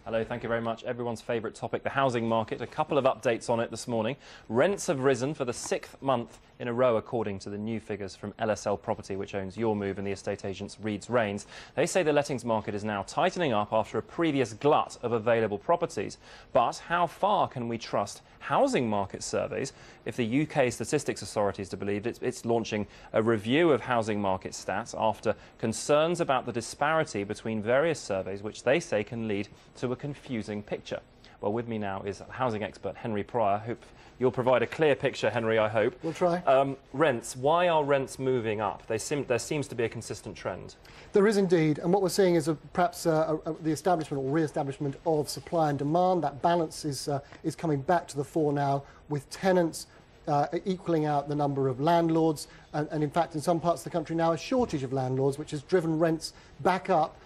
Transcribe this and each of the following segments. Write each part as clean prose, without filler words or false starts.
Hello, thank you very much. Everyone's favourite topic, the housing market. A couple of updates on it this morning. Rents have risen for the 6th month in a row, according to the new figures from LSL Property, which owns Your Move and the estate agents Reeds Rains. They say the lettings market is now tightening up after a previous glut of available properties. But how far can we trust housing market surveys if the UK Statistics Authority is to believe it's launching a review of housing market stats after concerns about the disparity between various surveys, which they say can lead to a confusing picture? Well, with me now is housing expert Henry Pryor. Hope you'll provide a clear picture, Henry, I hope. We'll try. Rents. Why are rents moving up? There seems to be a consistent trend. There is indeed, and what we're seeing is perhaps the establishment or re-establishment of supply and demand. That balance is coming back to the fore now, with tenants equaling out the number of landlords, and in fact in some parts of the country now a shortage of landlords, which has driven rents back up,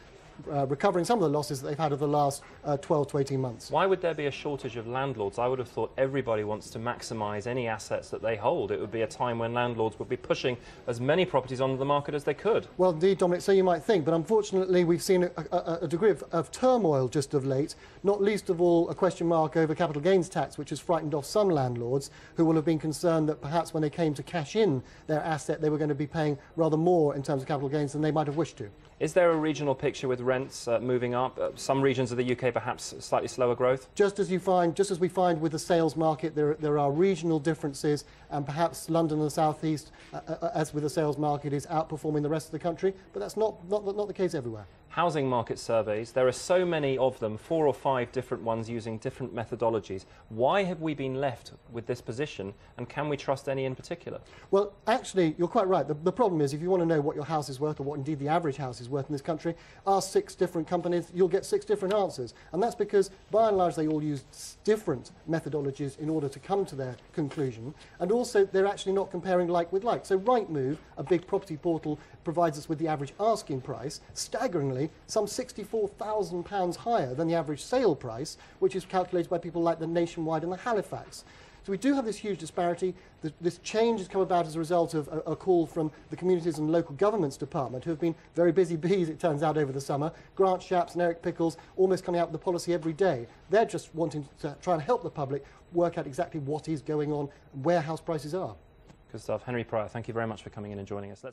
recovering some of the losses that they've had over the last 12 to 18 months. Why would there be a shortage of landlords? I would have thought everybody wants to maximise any assets that they hold. It would be a time when landlords would be pushing as many properties onto the market as they could. Well, indeed, Dominic, so you might think, but unfortunately we've seen a degree of turmoil just of late, not least of all a question mark over capital gains tax, which has frightened off some landlords who will have been concerned that perhaps when they came to cash in their asset they were going to be paying rather more in terms of capital gains than they might have wished to. Is there a regional picture with rents moving up? Some regions of the UK perhaps slightly slower growth? Just as we find with the sales market, there are regional differences, and perhaps London and the South East, as with the sales market, is outperforming the rest of the country, but that's not the case everywhere. Housing market surveys, there are so many of them, 4 or 5 different ones using different methodologies. Why have we been left with this position, and can we trust any in particular? Well, actually, you're quite right. The problem is, if you want to know what your house is worth, or what indeed the average house is worth in this country, ask 6 different companies, you'll get 6 different answers. And that's because, by and large, they all use different methodologies in order to come to their conclusion. And also, they're actually not comparing like with like. So Rightmove, a big property portal, provides us with the average asking price, staggeringly, some £64,000 higher than the average sale price, which is calculated by people like the Nationwide and the Halifax. So we do have this huge disparity. This change has come about as a result of a call from the Communities and Local Governments Department, who have been very busy bees, it turns out, over the summer. Grant Shapps and Eric Pickles almost coming out with the policy every day. They're just wanting to try and help the public work out exactly what is going on, where house prices are. Good stuff. Henry Pryor, thank you very much for coming in and joining us.